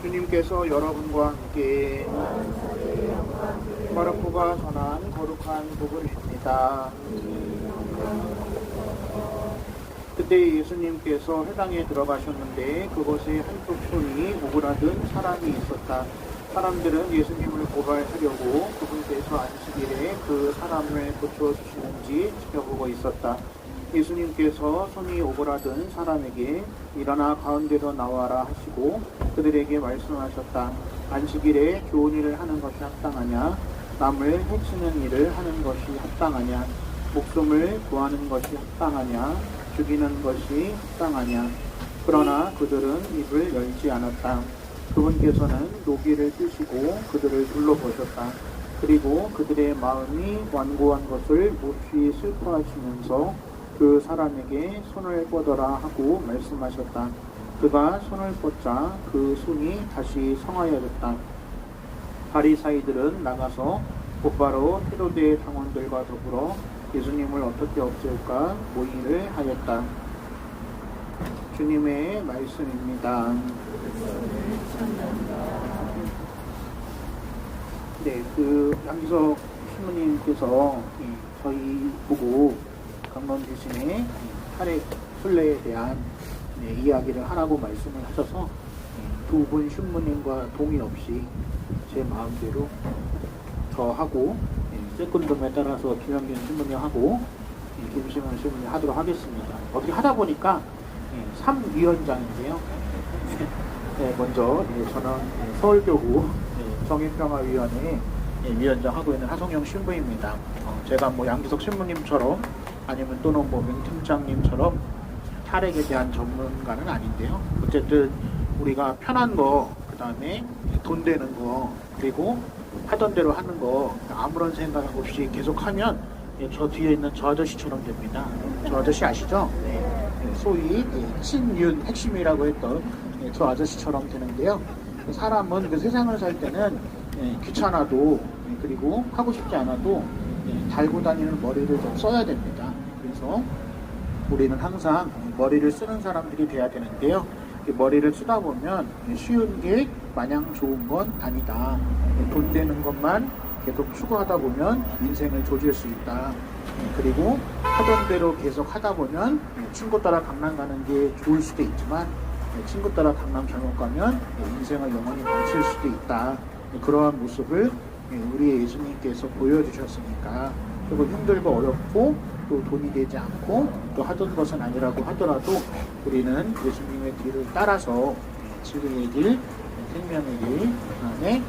주님께서 여러분과 함께 마르코가 전한 거룩한 복음입니다. 그때 예수님께서 회당에 들어가셨는데 그곳에 한쪽 손이 오그라든 사람이 있었다. 사람들은 예수님을 고발하려고 그분께서 안식일에 그 사람을 고쳐주시는지 지켜보고 있었다. 예수님께서 손이 오그라든 사람에게 일어나 가운데로 나와라 하시고 그들에게 말씀하셨다. 안식일에 좋은 일을 하는 것이 합당하냐? 남을 해치는 일을 하는 것이 합당하냐? 목숨을 구하는 것이 합당하냐? 죽이는 것이 합당하냐? 그러나 그들은 입을 열지 않았다. 그분께서는 노기를 끄시고 그들을 둘러보셨다. 그리고 그들의 마음이 완고한 것을 몹시 슬퍼하시면서 그 사람에게 손을 뻗어라 하고 말씀하셨다. 그가 손을 뻗자 그 손이 다시 성하여졌다. 바리사이들은 나가서 곧바로 헤로데 당원들과 더불어 예수님을 어떻게 없앨까 모의를 하였다. 주님의 말씀입니다. 네, 양기석 신부님께서 저희 보고 강론 대신에 탈핵 순례에 대한 이야기를 하라고 말씀을 하셔서 두 분 신부님과 동의 없이 제 마음대로 저하고 세컨덤에 따라서 김영균 신부님하고 김시문 신부님 하도록 하겠습니다. 어떻게 하다 보니까 3위원장인데요. 네, 먼저 저는 서울교구 정의평화위원회 위원장 하고 있는 하성영 신부입니다. 제가 뭐 양기석 신부님처럼 아니면 또는 뭐 명 팀장님처럼 탈핵에 대한 전문가는 아닌데요. 어쨌든 우리가 편한 거, 그 다음에 돈 되는 거, 그리고 하던 대로 하는 거 아무런 생각 없이 계속하면 저 뒤에 있는 저 아저씨처럼 됩니다. 저 아저씨 아시죠? 네. 소위 친윤 핵심이라고 했던 저 아저씨처럼 되는데요. 사람은 그 세상을 살 때는 귀찮아도 그리고 하고 싶지 않아도 달고 다니는 머리를 좀 써야 됩니다. 그래서 우리는 항상 머리를 쓰는 사람들이 돼야 되는데요. 머리를 쓰다 보면 쉬운 게 마냥 좋은 건 아니다. 돈 되는 것만 계속 추구하다 보면 인생을 조질 수 있다. 그리고 하던 대로 계속 하다 보면 친구 따라 강남 가는 게 좋을 수도 있지만 친구 따라 강남 잘못 가면 인생을 영원히 망칠 수도 있다. 그러한 모습을 우리 예수님께서 보여주셨으니까 조금 힘들고 어렵고 또 돈이 되지 않고 또 하던 것은 아니라고 하더라도 우리는 예수님의 길을 따라서 지구의 길, 생명의 길, 그다음에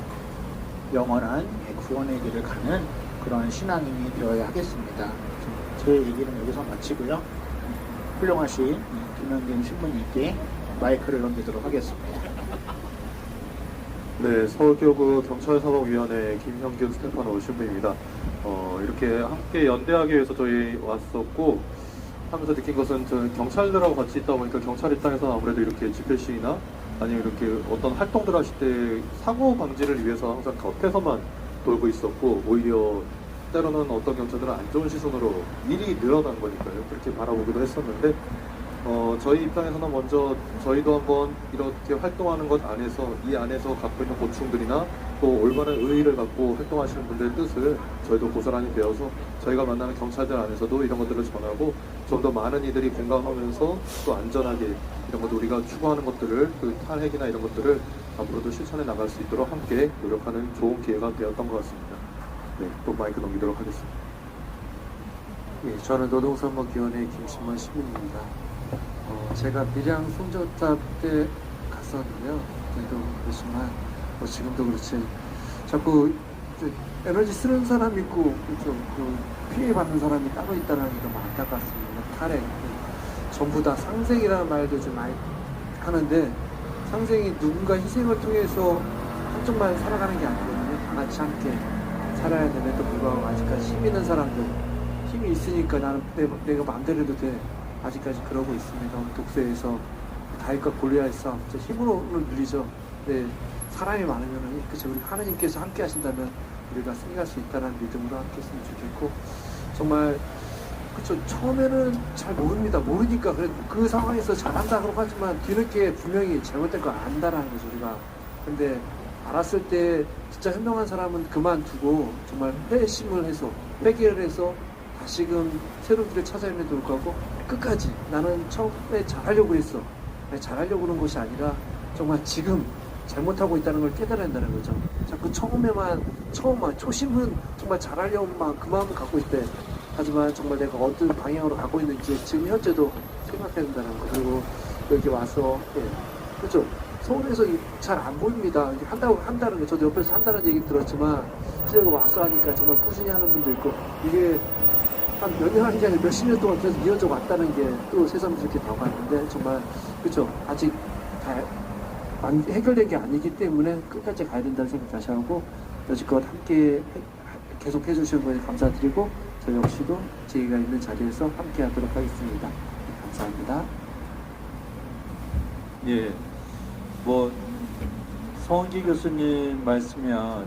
영원한 구원의 길을 가는 그런 신앙인이 되어야 하겠습니다. 제 얘기는 여기서 마치고요. 훌륭하신 김현균 신부님께 마이크를 넘기도록 하겠습니다. 네, 서울교구 경찰사법위원회 김형균 스테파노 신부입니다. 이렇게 함께 연대하기 위해서 저희 왔었고 하면서 느낀 것은 경찰들하고 같이 있다 보니까 경찰 입장에서는 아무래도 이렇게 집회 시위나 아니면 이렇게 어떤 활동들 하실 때 사고 방지를 위해서 항상 겉에서만 돌고 있었고 오히려 때로는 어떤 경찰들은 안 좋은 시선으로 일이 늘어난 거니까요. 그렇게 바라보기도 했었는데 저희 입장에서는 먼저 저희도 한번 이렇게 활동하는 것 안에서 이 안에서 갖고 있는 고충들이나 또 올바른 의의를 갖고 활동하시는 분들의 뜻을 저희도 고스란히 배워서 저희가 만나는 경찰들 안에서도 이런 것들을 전하고 좀 더 많은 이들이 공감하면서 또 안전하게 이런 것도 우리가 추구하는 것들을 그 탈핵이나 이런 것들을 앞으로도 실천해 나갈 수 있도록 함께 노력하는 좋은 기회가 되었던 것 같습니다. 네, 또 마이크 넘기도록 하겠습니다. 예, 저는 노동선목위원회 김신만 시민입니다. 제가 밀양 송전탑 때 갔었는데요. 그때도 그렇지만 지금도 그렇지 자꾸 에너지 쓰는 사람 있고 피해 받는 사람이 따로 있다는 게 너무 안타깝습니다. 탈핵 전부 다 상생이라는 말도 좀 많이 하는데 상생이 누군가 희생을 통해서 한쪽만 살아가는 게 아니거든요. 다 같이 함께 살아야 됨에도 불구하고 아직까지 힘 있는 사람들 힘이 있으니까 나는 내가 마음대로 해도 돼. 아직까지 그러고 있습니다. 독서에서 다윗과 골리앗 싸움 힘으로는 누리죠. 네, 사람이 많으면 그쵸 우리 하나님께서 함께 하신다면 우리가 승리할 수 있다는 믿음으로 함께 했으면 좋겠고 정말 그쵸 처음에는 잘 모릅니다. 모르니까 그 상황에서 잘한다고 하지만 뒤늦게 분명히 잘못된 걸 안다라는 거죠. 우리가 근데 알았을 때 진짜 현명한 사람은 그만두고 정말 회심을 해서 회개를 해서 다시금 새로운 길을 찾아내면 좋을 거고, 끝까지 나는 처음에 잘하려고 했어. 잘하려고 하는 것이 아니라 정말 지금 잘못하고 있다는 걸 깨달아야 한다는 거죠. 자꾸 처음만 초심은 정말 잘하려고만 그 마음을 갖고 있대. 하지만 정말 내가 어떤 방향으로 가고 있는지 지금 현재도 생각해야 된다는 거. 그리고 여기 와서 그렇죠. 서울에서 잘 안 보입니다. 이게 한다는 게, 저도 옆에서 한다는 얘기 들었지만 실제로 와서 하니까 정말 꾸준히 하는 분도 있고, 이게 한 몇 년 하는 게 아니라 몇십 년 동안 계속 이어져 왔다는 게 또 새삼 이렇게 다가왔는데, 정말 그렇죠. 아직 다 해결된 게 아니기 때문에 끝까지 가야 된다는 생각 다시 하고, 여지껏 함께 계속 해주시는 거에 감사드리고, 저 역시도 저희가 있는 자리에서 함께 하도록 하겠습니다. 감사합니다. 예, 뭐 성원기 교수님 말씀이면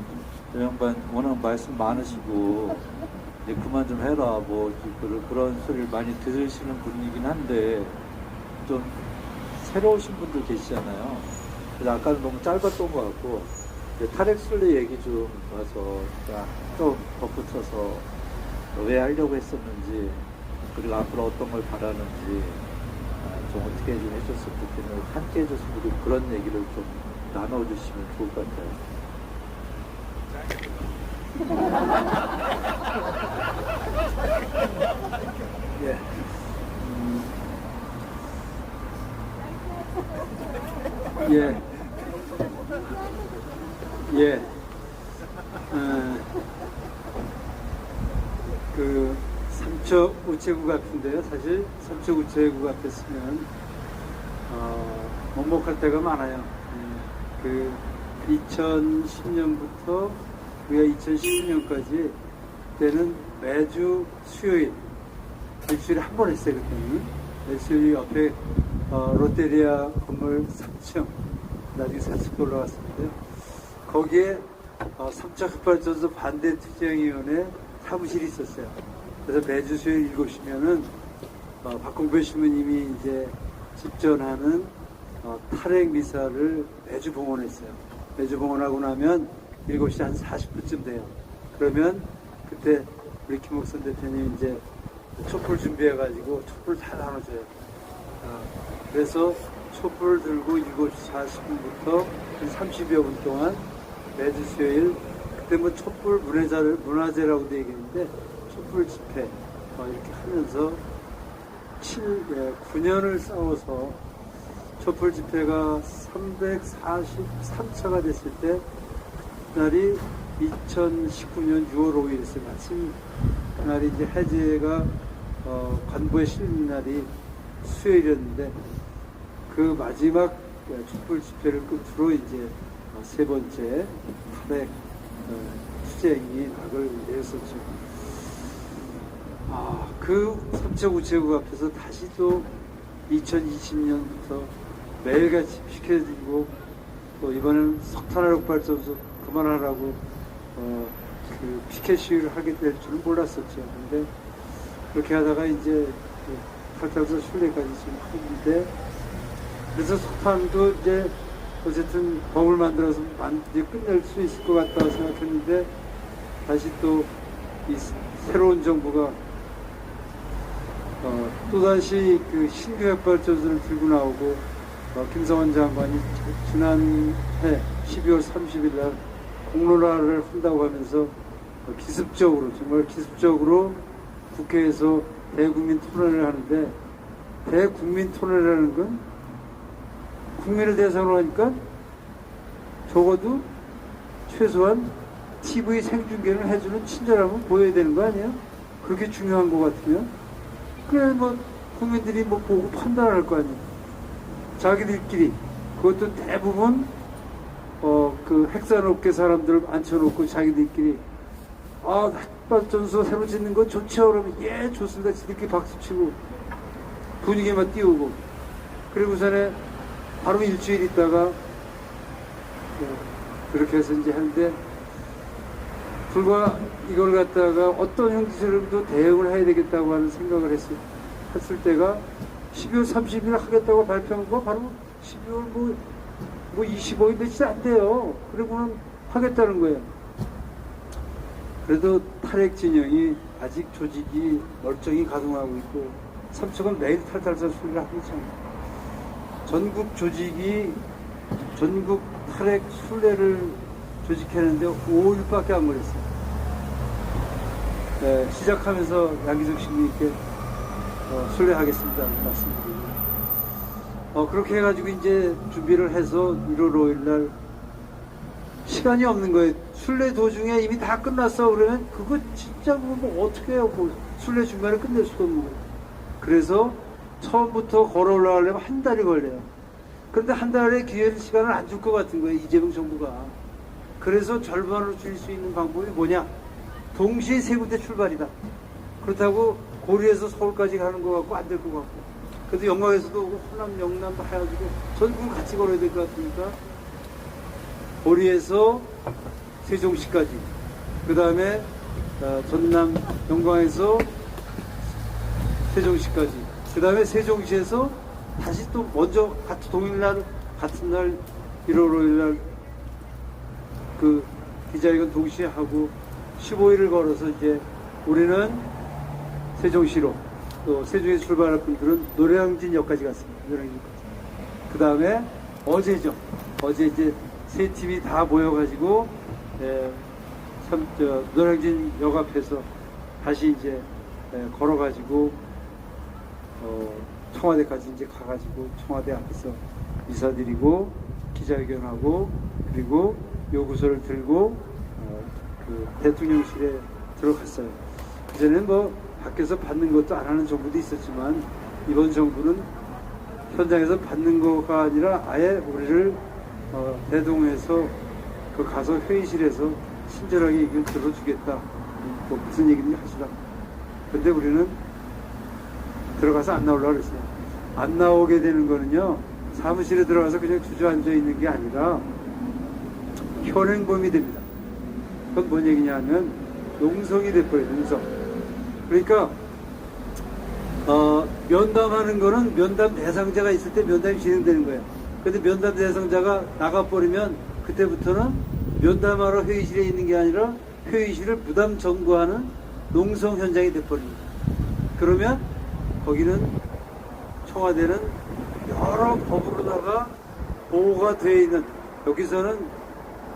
저 양반 워낙 말씀 많으시고 이제 그만 좀 해라 뭐 그런 소리를 많이 들으시는 분이긴 한데, 좀 새로우신 분들 계시잖아요. 그래서 아까는 너무 짧았던 것 같고, 이제 탈핵순례 얘기 좀 봐서 또 덧붙여서 왜 하려고 했었는지, 그리고 앞으로 어떤 걸 바라는지 좀 어떻게 좀 해줬으면 좋겠는, 함께 해줬으면 좋겠는 그런 얘기를 좀 나눠주시면 좋을 것 같아요. 예. 예. 예. 그 삼척 우체국 같은데요. 사실 삼척 우체국 같았으면 먹먹할 때가 많아요. 그 2010년부터 우리가 2019년까지 그때는 매주 수요일 일주일에 한 번 했어요. 그때는 일주일 옆에 롯데리아 건물 3층, 나중에 4층 올라갔었는데요. 거기에 삼척흑발전소 반대투쟁위원회 사무실이 있었어요. 그래서 매주 수요일 7시면은 박홍표 신부님이 이제 집전하는 탈핵 미사를 매주 봉헌했어요. 매주 봉헌하고 나면 7시 한 40분쯤 돼요. 그러면 그때 우리 김옥선 대표님이 이제 촛불 준비해가지고 촛불 다 나눠줘요. 그래서 촛불 들고 7시 40분부터 한 30여 분 동안 매주 수요일, 그때 뭐 촛불 문화제라고도 얘기했는데, 촛불 집회 이렇게 하면서 9년을 싸워서 촛불 집회가 343차가 됐을 때, 그날이 2019년 6월 5일이었어요. 마침 그날이 이제 해제가 관보에 실린 날이 수요일이었는데, 그 마지막 촛불 집회를 끝으로 이제 세 번째 탈핵 투쟁이 낙을 내렸었죠. 그 삼척 우체국 앞에서 다시 또 2020년부터 매일같이 피켓이고, 또 이번에는 석탄화력 발전소 그만하라고 그 피켓 시위를 하게 될 줄은 몰랐었죠. 근데 그렇게 하다가 이제 탈탈서 순례까지 지금 하는데, 그래서 석탄도 이제 어쨌든 범을 만들어서 이제 끝낼 수 있을 것 같다고 생각했는데, 다시 또 이 새로운 정부가 또다시 그 신규 핵발전소를 들고 나오고, 김성환 장관이 지난해 12월 30일 날 공론화를 한다고 하면서 기습적으로, 정말 기습적으로 국회에서 대국민 토론을 하는데, 대국민 토론이라는 건 국민을 대상으로 하니까 적어도 최소한 TV 생중계를 해주는 친절함은 보여야 되는 거 아니에요? 그렇게 중요한 것 같으면. 그래, 뭐 국민들이 뭐 보고 판단할 거 아니에요. 자기들끼리, 그것도 대부분 그 핵산업계 사람들 앉혀놓고 자기들끼리 핵발전소 새로 짓는 거 좋죠. 그러면 예 좋습니다. 지들끼리 박수치고 분위기만 띄우고, 그리고서는 바로 일주일 있다가 그렇게 해서 이제 하는데, 불과 이걸 갖다가 어떤 형태로도 대응을 해야 되겠다고 하는 생각을 했을 때가 12월 30일 하겠다고 발표한 거 바로 12월 뭐 25일 며칠 안 돼요. 그리고는 하겠다는 거예요. 그래도 탈핵 진영이 아직 조직이 멀쩡히 가동하고 있고 삼척은 매일 탈탈탈 소리를 하고 있잖아요. 전국 조직이 전국 탈핵 순례를 조직했는데 5일밖에 안 걸렸어요. 네, 시작하면서 양기석 씨님께 순례하겠습니다 말씀드리고 그렇게 해가지고 이제 준비를 해서 1월 5일 날 시간이 없는 거예요. 순례 도중에 이미 다 끝났어. 그러면 그거 진짜 뭐 어떻게 해요. 뭐 순례 중간에 끝낼 수도 없는 거예요. 그래서 처음부터 걸어 올라가려면 한 달이 걸려요. 그런데 한 달의 기회를 시간을 안 줄 것 같은 거예요. 이재명 정부가. 그래서 절반으로 줄일 수 있는 방법이 뭐냐. 동시에 세 군데 출발이다. 그렇다고 고리에서 서울까지 가는 것 같고 안 될 것 같고. 그래도 영광에서도 오고 호남, 영남도 해가지고 전국을 같이 걸어야 될 것 같으니까 고리에서 세종시까지, 그 다음에 전남 영광에서 세종시까지, 그 다음에 세종시에서 다시 또 먼저 같은 동일날 같은 날 1월 5일 날 그 기자회견 동시에 하고 15일을 걸어서 이제 우리는 세종시로, 또 세종에 출발할 분들은 노량진역까지 갔습니다. 노량진역까지. 그 다음에 어제죠. 어제 이제 세 팀이 다 모여가지고 노량진역 앞에서 다시 이제 걸어가지고 청와대까지 이제 가가지고 청와대 앞에서 인사드리고 기자회견하고 그리고 요구서를 들고 그 대통령실에 들어갔어요. 그전에는 뭐 밖에서 받는 것도 안 하는 정부도 있었지만 이번 정부는 현장에서 받는 거가 아니라 아예 우리를 대동해서 그 가서 회의실에서 친절하게 얘기를 들어주겠다. 뭐 무슨 얘기인지 하시라. 근데 우리는 들어가서 안 나오려고 그랬어요. 안 나오게 되는 거는요, 사무실에 들어가서 그냥 주저앉아 있는 게 아니라 현행범이 됩니다. 그건 뭔 얘기냐면 농성이 돼버려요. 농성. 그러니까 면담하는 거는 면담 대상자가 있을 때 면담이 진행되는 거예요. 근데 면담 대상자가 나가버리면 그때부터는 면담하러 회의실에 있는 게 아니라 회의실을 무담 점거하는 농성 현장이 돼버립니다. 그러면 거기는 청와대는 여러 법으로다가 보호가 되어 있는, 여기서는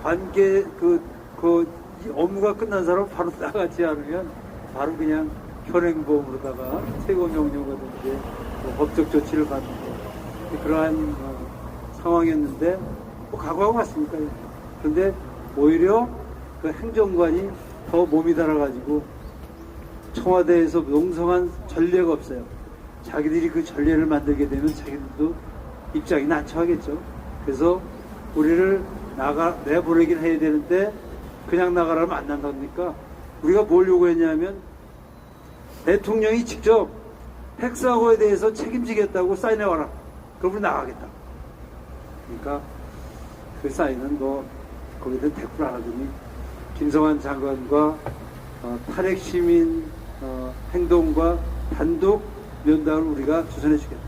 관계 이 업무가 끝난 사람 바로 나가지 않으면 바로 그냥 현행범으로다가 최고명령이라든지 뭐 법적 조치를 받는 그러한 상황이었는데 뭐 각오하고 갔으니까. 그런데 오히려 그 행정관이 더 몸이 달아가지고 청와대에서 농성한 전례가 없어요. 자기들이 그 전례를 만들게 되면 자기들도 입장이 난처하겠죠. 그래서 우리를 내보내긴 해야 되는데 그냥 나가라면 안 난다니까 우리가 뭘 요구했냐면 대통령이 직접 핵사고에 대해서 책임지겠다고 사인해와라. 그럼 우리 나가겠다. 그러니까 그 사인은 뭐 거기다 대꾸를 안 하더니 김성환 장관과 탈핵 시민 행동과 단독 면담을 우리가 주선해 주겠다.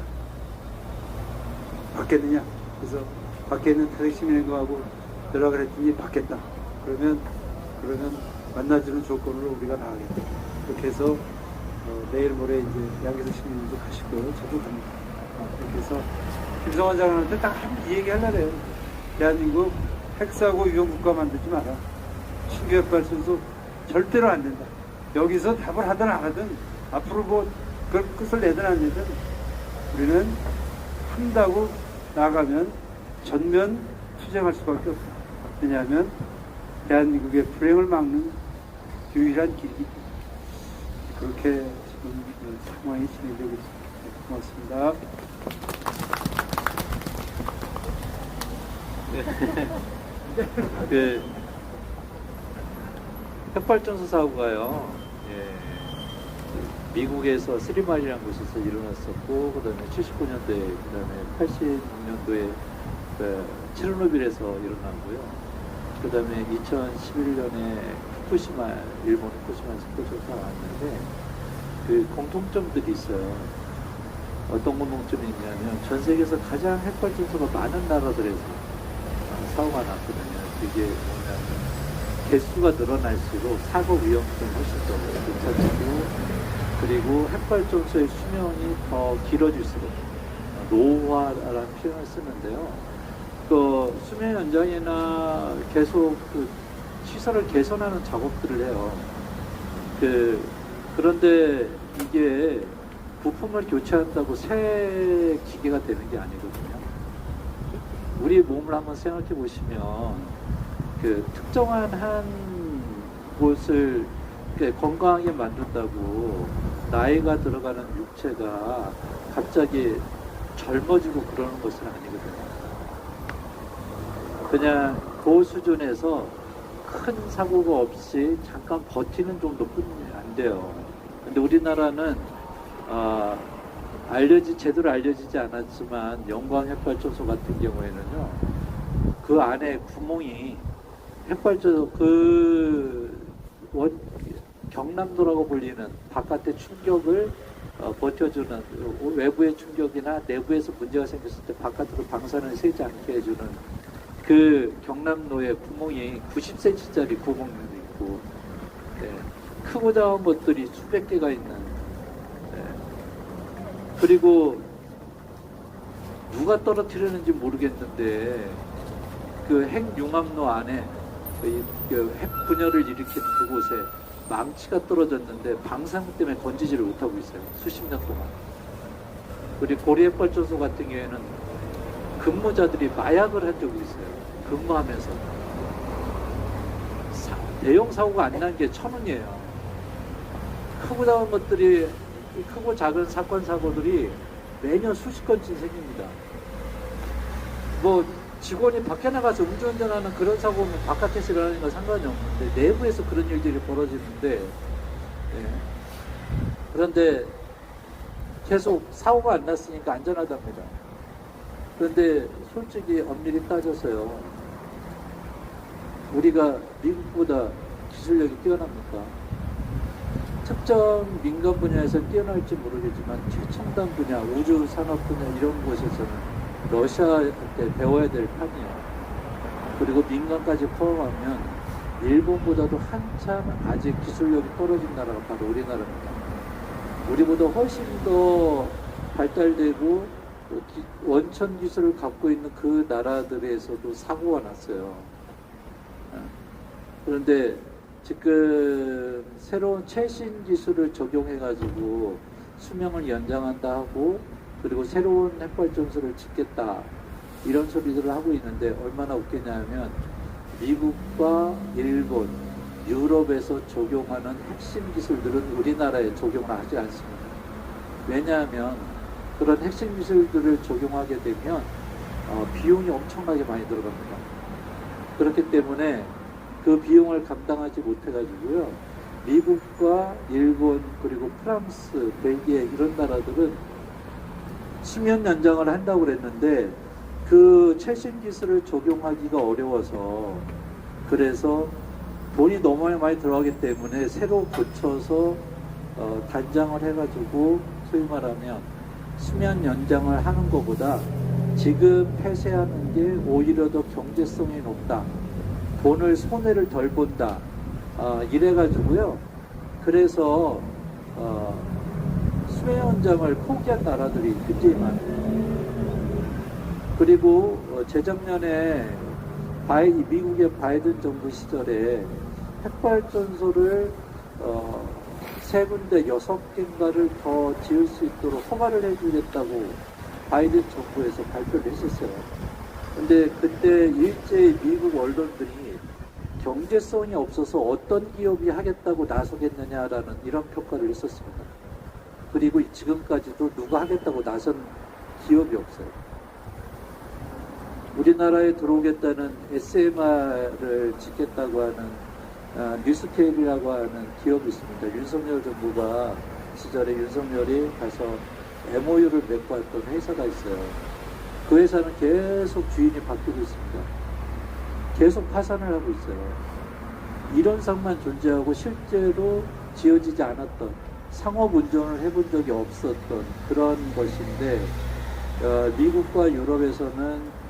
받겠느냐? 그래서 밖에 있는 탈핵 시민 행동하고 연락을 했더니 받겠다. 그러면 만나주는 조건으로 우리가 나가겠다. 그렇게 해서 내일 모레 이제 양기석 시민님도 가시고요. 저도 갑니다. 그렇게 해서 김성환 장관한테 딱 한 얘기하려고 해요. 대한민국 핵사고 위험 국가 만들지 마라. 신규 발전소 절대로 안 된다. 여기서 답을 하든 안 하든 앞으로 뭐 그걸 끝을 내든 안 내든 우리는 한다고 나가면 전면 투쟁할 수밖에 없다. 왜냐하면 대한민국의 불행을 막는 유일한 길이기 때문에. 그렇게 지금 상황이 진행되고 있습니다. 고맙습니다. 그 핵발전소 사고가요. 미국에서 스리마리라는 곳에서 일어났었고, 그다음에 79년도에, 그다음에 86년도에 체르노빌에서 일어나고요. 그다음에 2011년에 후쿠시마, 일본 후쿠시마에서 터져서 왔는데 그 공통점들이 있어요. 어떤 공통점이 있냐면 전 세계에서 가장 핵발전소가 많은 나라들에서 사고가 났거든요. 그게 뭐냐면 개수가 늘어날수록 사고 위험성이 훨씬 더 높아지고, 그리고 핵발전소의 수명이 더 길어질수록 노후화라는 표현을 쓰는데요. 그 수명 연장이나 계속 그 시설을 개선하는 작업들을 해요. 그런데 이게 부품을 교체한다고 새 기계가 되는 게 아니거든요. 우리 몸을 한번 생각해 보시면 그 특정한 한 곳을 건강하게 만든다고 나이가 들어가는 육체가 갑자기 젊어지고 그러는 것은 아니거든요. 그냥 그 수준에서 큰 사고가 없이 잠깐 버티는 정도뿐이 안 돼요. 근데 우리나라는 제대로 알려지지 않았지만 영광 핵발전소 같은 경우에는요, 그 안에 구멍이 핵발전소 경남도라고 불리는 바깥의 충격을 버텨주는, 외부의 충격이나 내부에서 문제가 생겼을 때 바깥으로 방사능을 새지 않게 해주는 그 경남로에 구멍이 90cm짜리 구멍도 있고, 네, 크고 작은 것들이 수백 개가 있는, 네, 그리고 누가 떨어뜨리는지 모르겠는데 그 핵융합로 안에 그 핵 분열을 일으킨 그곳에 망치가 떨어졌는데 방사능 때문에 건지지를 못하고 있어요. 수십 년 동안. 그리고 고리핵발전소 같은 경우에는 근무자들이 마약을 한 적이 있어요. 근무하면서. 대형 사고가 안 난 게 1000원이에요. 크고 작은 것들이, 크고 작은 사건 사고들이 매년 수십 건씩 생깁니다. 뭐 직원이 밖에 나가서 음주운전하는 그런 사고는 바깥에서 일어나는 건 상관이 없는데 내부에서 그런 일들이 벌어지는데, 예. 그런데 계속 사고가 안 났으니까 안전하답니다. 그런데 솔직히 엄밀히 따져서요, 우리가 미국보다 기술력이 뛰어납니까? 특정 민간 분야에서 뛰어날지 모르겠지만 최첨단 분야, 우주 산업 분야 이런 곳에서는 러시아한테 배워야 될 판이에요. 그리고 민간까지 포함하면 일본보다도 한참 아직 기술력이 떨어진 나라가 바로 우리나라입니다. 우리보다 훨씬 더 발달되고 원천 기술을 갖고 있는 그 나라들에서도 사고가 났어요. 그런데 지금 새로운 최신 기술을 적용해가지고 수명을 연장한다 하고, 그리고 새로운 핵발전소를 짓겠다 이런 소리들을 하고 있는데, 얼마나 웃기냐면 미국과 일본, 유럽에서 적용하는 핵심 기술들은 우리나라에 적용을 하지 않습니다. 왜냐하면 그런 핵심 기술들을 적용하게 되면 비용이 엄청나게 많이 들어갑니다. 그렇기 때문에 그 비용을 감당하지 못해가지고요, 미국과 일본 그리고 프랑스, 벨기에 이런 나라들은 수명 연장을 한다고 그랬는데 그 최신 기술을 적용하기가 어려워서, 그래서 돈이 너무 많이 들어가기 때문에 새로 고쳐서 단장을 해가지고 소위 말하면 수명 연장을 하는 것보다 지금 폐쇄하는 게 오히려 더 경제성이 높다, 돈을 손해를 덜 본다, 이래가지고요, 그래서 수명 연장을 포기한 나라들이 굉장히 많아요. 그리고 재작년에 미국의 바이든 정부 시절에 핵발전소를 3군데 6개인가를 더 지을 수 있도록 허가를 해주겠다고 바이든 정부에서 발표를 했었어요. 근데 그때 일제히 미국 언론들이 경제성이 없어서 어떤 기업이 하겠다고 나서겠느냐라는 이런 평가를 했었습니다. 그리고 지금까지도 누가 하겠다고 나선 기업이 없어요. 우리나라에 들어오겠다는 SMR을 짓겠다고 하는 뉴스케일이라고 하는 기업이 있습니다. 윤석열 정부가 시절에 윤석열이 가서 MOU를 맺고 왔던 회사가 있어요. 그 회사는 계속 주인이 바뀌고 있습니다. 계속 파산을 하고 있어요. 이런 상만 존재하고 실제로 지어지지 않았던, 상업 운전을 해본 적이 없었던 그런 것인데, 미국과 유럽에서는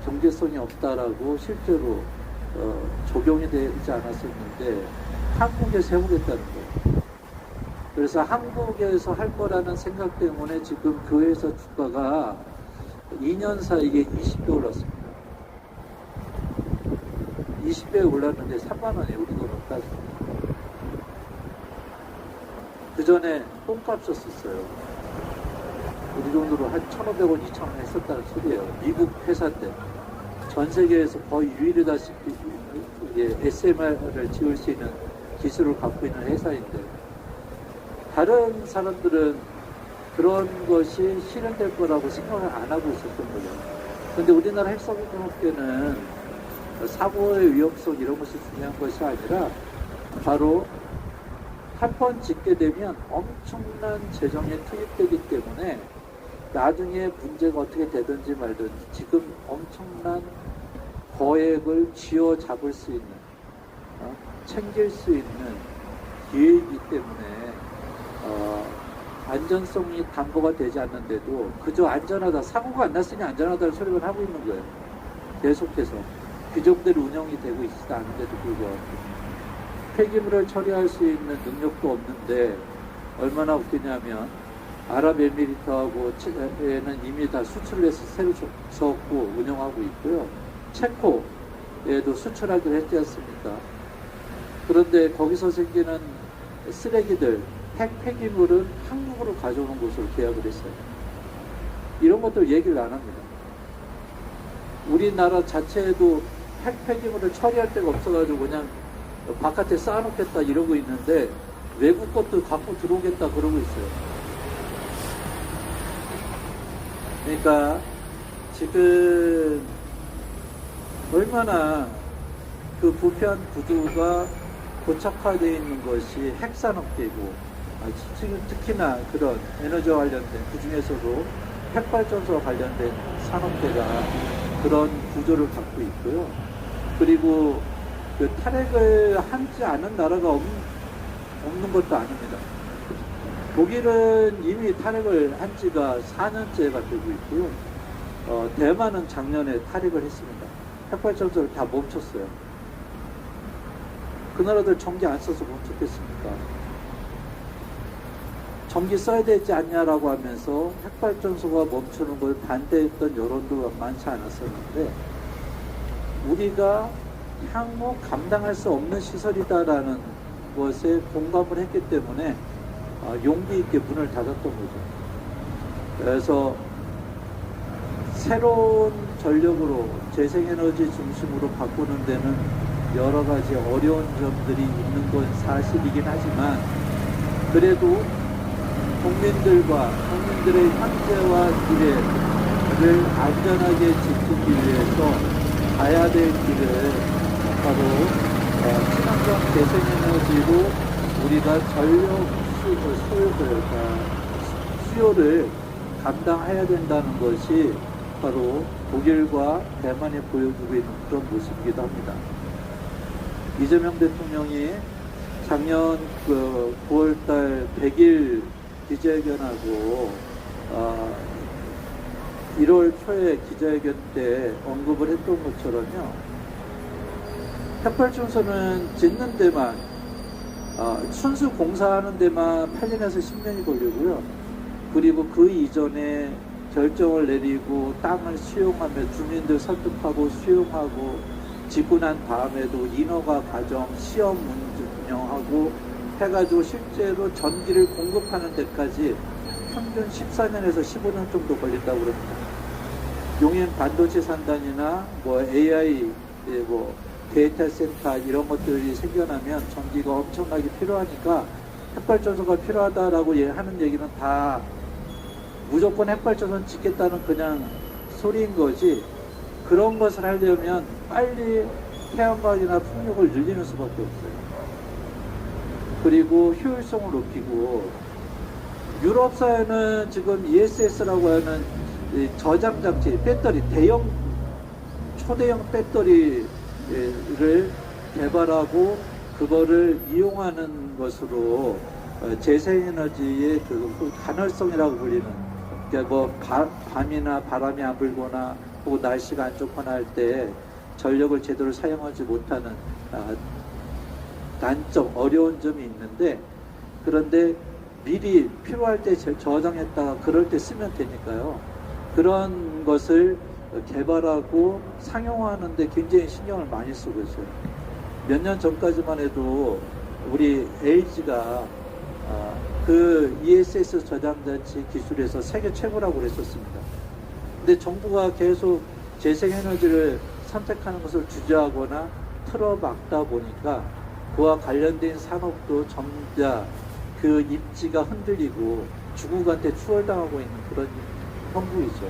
경제성이 없다라고 실제로 적용이 되지 않았었는데 한국에서 해보겠다는 거예요. 그래서 한국에서 할 거라는 생각 때문에 지금 그 회사 주가가 2년 사이에 20배 올랐습니다. 20배 올랐는데 3만 원에 우리 돈으로 따지면. 그 전에 똥값이었어요. 우리 돈으로 한 1,500원, 2,000원 했었다는 소리예요. 미국 회사인데. 전 세계에서 거의 유일하다시피 SMR을 지을 수 있는 기술을 갖고 있는 회사인데, 다른 사람들은 그런 것이 실현될 거라고 생각을 안 하고 있었던 거죠. 근데 우리나라 핵산업계는 사고의 위험성 이런 것이 중요한 것이 아니라 바로 한 번 짓게 되면 엄청난 재정이 투입되기 때문에 나중에 문제가 어떻게 되든지 말든지 지금 엄청난 거액을 쥐어잡을 수 있는, 챙길 수 있는 기회이기 때문에 안전성이 담보가 되지 않는데도 그저 안전하다, 사고가 안 났으니 안전하다는 소리만 하고 있는 거예요. 계속해서 규정대로 운영이 되고 있지 않은데도 불구하고 폐기물을 처리할 수 있는 능력도 없는데, 얼마나 웃기냐면 아랍에미리트하고는 이미 다 수출을 해서 새로 접고 운영하고 있고요. 체코에도 수출하기로 했지 않습니까? 그런데 거기서 생기는 쓰레기들, 폐기물은 한국으로 가져오는 곳으로 계약을 했어요. 이런 것들 얘기를 안 합니다. 우리나라 자체에도 폐기물을 처리할 데가 없어가지고 그냥 바깥에 쌓아놓겠다 이러고 있는데, 외국 것도 갖고 들어오겠다 그러고 있어요. 그러니까 지금 얼마나 그 부패한 구조가 고착화되어 있는 것이 핵산업계이고, 지금 특히나 그런 에너지와 관련된, 그 중에서도 핵발전소와 관련된 산업계가 그런 구조를 갖고 있고요. 그리고 그 탈핵을 하지 않은 나라가 없는 것도 아닙니다. 독일은 이미 탈핵을 한 지가 4년째가 되고 있고요. 대만은 작년에 탈핵을 했습니다. 핵발전소를 다 멈췄어요. 그 나라들 전기 안 써서 멈췄겠습니까? 전기 써야 되지 않냐라고 하면서 핵발전소가 멈추는 걸 반대했던 여론도 많지 않았었는데, 우리가 향후 감당할 수 없는 시설이다라는 것에 공감을 했기 때문에 용기 있게 문을 닫았던 거죠. 그래서 새로운 전력으로 재생에너지 중심으로 바꾸는 데는 여러 가지 어려운 점들이 있는 건 사실이긴 하지만, 그래도 국민들의 현재와 미래를 안전하게 지키기 위해서 가야 될 길을 바로 친환경 재생에너지로 우리가 전력 수요를 감당해야 된다는 것이 바로 독일과 대만이 보여주고 있는 그런 모습이기도 합니다. 이재명 대통령이 작년 9월달 100일 기자회견하고 1월 초에 기자회견 때 언급을 했던 것처럼요, 핵발전소는 짓는 데만, 순수 공사하는 데만 8년에서 10년이 걸리고요. 그리고 그 이전에 결정을 내리고 땅을 수용하며 주민들 설득하고 수용하고 짓고 난 다음에도 인허가 과정, 시험 운영하고 해가지고 실제로 전기를 공급하는 데까지 평균 14년에서 15년 정도 걸린다고 그럽니다. 용인 반도체 산단이나 AI 데이터 센터 이런 것들이 생겨나면 전기가 엄청나게 필요하니까 핵발전소가 필요하다라고 하는 얘기는 다 무조건 핵발전소는 짓겠다는 그냥 소리인 거지, 그런 것을 하려면 빨리 태양광이나 풍력을 늘리는 수밖에 없어요. 그리고 효율성을 높이고, 유럽 사회는 지금 ESS라고 하는 저장 장치, 배터리, 초대형 배터리를 개발하고 그거를 이용하는 것으로 재생에너지의 그 간헐성이라고 불리는, 그러니까 밤이나 바람이 안 불거나 혹은 날씨가 안 좋거나 할 때 전력을 제대로 사용하지 못하는 단점, 어려운 점이 있는데, 그런데 미리 필요할 때 저장했다가 그럴 때 쓰면 되니까요. 그런 것을 개발하고 상용화하는데 굉장히 신경을 많이 쓰고 있어요. 몇 년 전까지만 해도 우리 LG가 그 ESS 저장장치 기술에서 세계 최고라고 그랬었습니다. 근데 정부가 계속 재생에너지를 선택하는 것을 주저하거나 틀어막다 보니까 그와 관련된 산업도 점차 그 입지가 흔들리고 중국한테 추월당하고 있는 그런 형국이죠.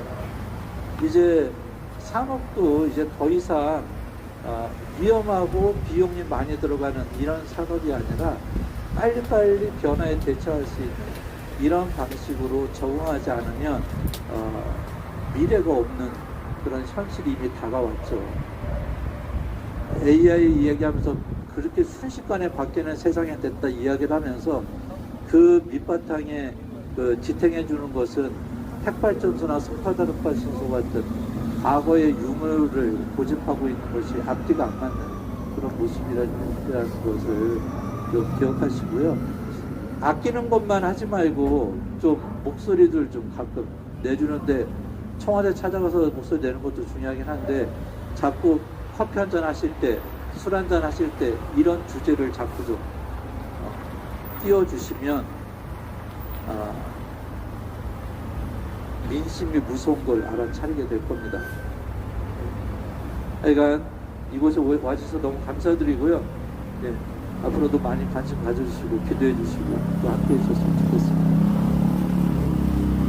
이제 산업도 이제 더 이상 위험하고 비용이 많이 들어가는 이런 산업이 아니라 빨리빨리 변화에 대처할 수 있는 이런 방식으로 적응하지 않으면 미래가 없는 그런 현실이 이미 다가왔죠. AI 이야기하면서 그렇게 순식간에 바뀌는 세상이 됐다 이야기를 하면서 그 밑바탕에 그 지탱해 주는 것은 핵발전소나 석탄화력발전소 같은 과거의 유물을 고집하고 있는 것이 앞뒤가 안 맞는 그런 모습이라는 것을 좀 기억하시고요. 아끼는 것만 하지 말고 좀 목소리들 좀 가끔 내주는데, 청와대 찾아가서 목소리 내는 것도 중요하긴 한데 자꾸 커피 한잔 하실 때, 술 한잔 하실 때 이런 주제를 자꾸 좀 띄워주시면 민심이 무서운 걸 알아차리게 될 겁니다. 하여간 이곳에 와주셔서 너무 감사드리고요. 네, 앞으로도 많이 관심 가져주시고 기도해 주시고 또 함께 해주셨으면 좋겠습니다.